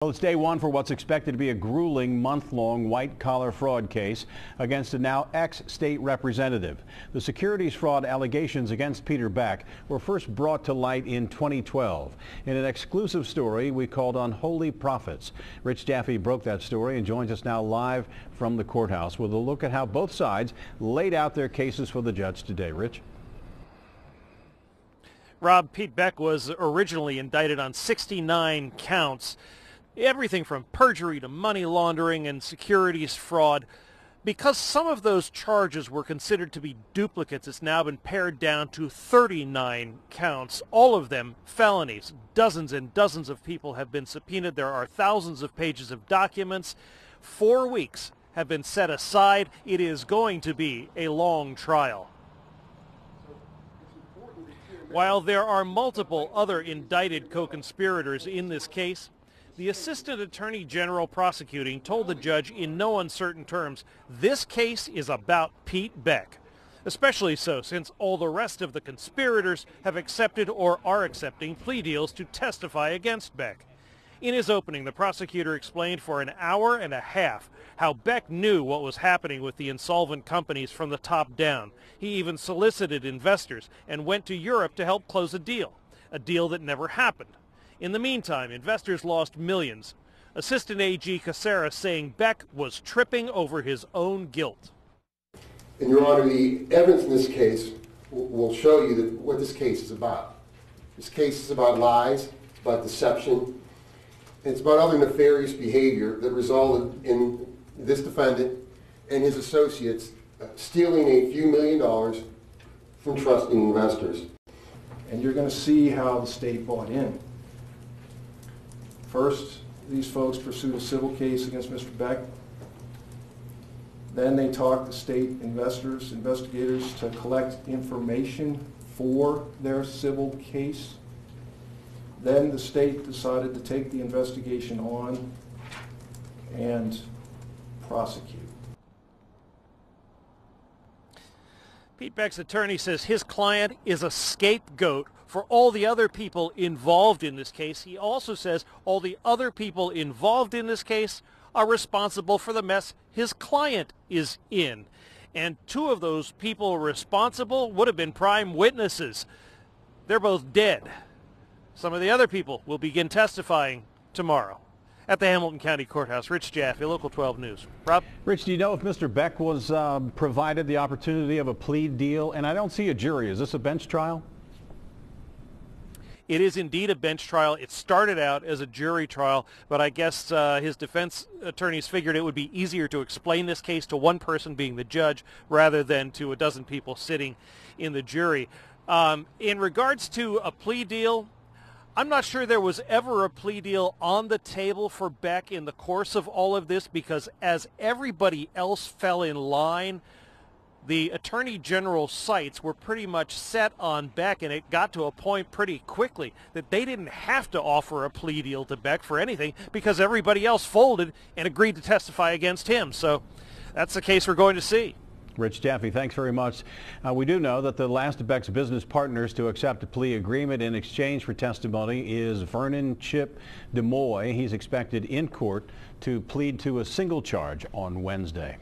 Well, it's day one for what's expected to be a grueling month-long white-collar fraud case against a now ex-state representative. The securities fraud allegations against Peter Beck were first brought to light in 2012. In an exclusive story we called Unholy Prophets. Rich Daffy broke that story and joins us now live from the courthouse with a look at how both sides laid out their cases for the judge today. Rich? Rob, Pete Beck was originally indicted on 69 counts. Everything from perjury to money laundering and securities fraud. Because some of those charges were considered to be duplicates, it's now been pared down to 39 counts, all of them felonies. Dozens and dozens of people have been subpoenaed. There are thousands of pages of documents. 4 weeks have been set aside. It is going to be a long trial. While there are multiple other indicted co-conspirators in this case, the Assistant Attorney General prosecuting told the judge in no uncertain terms, this case is about Pete Beck. Especially so since all the rest of the conspirators have accepted or are accepting plea deals to testify against Beck. In his opening, the prosecutor explained for an hour and a half how Beck knew what was happening with the insolvent companies from the top down. He even solicited investors and went to Europe to help close a deal that never happened. In the meantime, investors lost millions. Assistant AG Caceres saying Beck was tripping over his own guilt. And Your Honor, the evidence in this case will show you that what this case is about. This case is about lies, it's about deception, and it's about other nefarious behavior that resulted in this defendant and his associates stealing a few $1 million from trusting investors. And you're going to see how the state bought in. First, these folks pursued a civil case against Mr. Beck. Then they talked to state investigators to collect information for their civil case. Then the state decided to take the investigation on and prosecute. Pete Beck's attorney says his client is a scapegoat for all the other people involved in this case. He also says all the other people involved in this case are responsible for the mess his client is in. And 2 of those people responsible would have been prime witnesses. They're both dead. Some of the other people will begin testifying tomorrow. At the Hamilton County Courthouse, Rich Jaffe, Local 12 News. Rob? Rich, do you know if Mr. Beck was provided the opportunity of a plea deal? And I don't see a jury. Is this a bench trial? It is indeed a bench trial. It started out as a jury trial, but I guess his defense attorneys figured it would be easier to explain this case to one person being the judge rather than to a dozen people sitting in the jury. In regards to a plea deal, I'm not sure there was ever a plea deal on the table for Beck in the course of all of this, because as everybody else fell in line, the Attorney General's sights were pretty much set on Beck, and it got to a point pretty quickly that they didn't have to offer a plea deal to Beck for anything because everybody else folded and agreed to testify against him. So that's the case we're going to see. Rich Jaffe, thanks very much. We do know that the last of Beck's business partners to accept a plea agreement in exchange for testimony is Vernon Chip DeMoy. He's expected in court to plead to a single charge on Wednesday.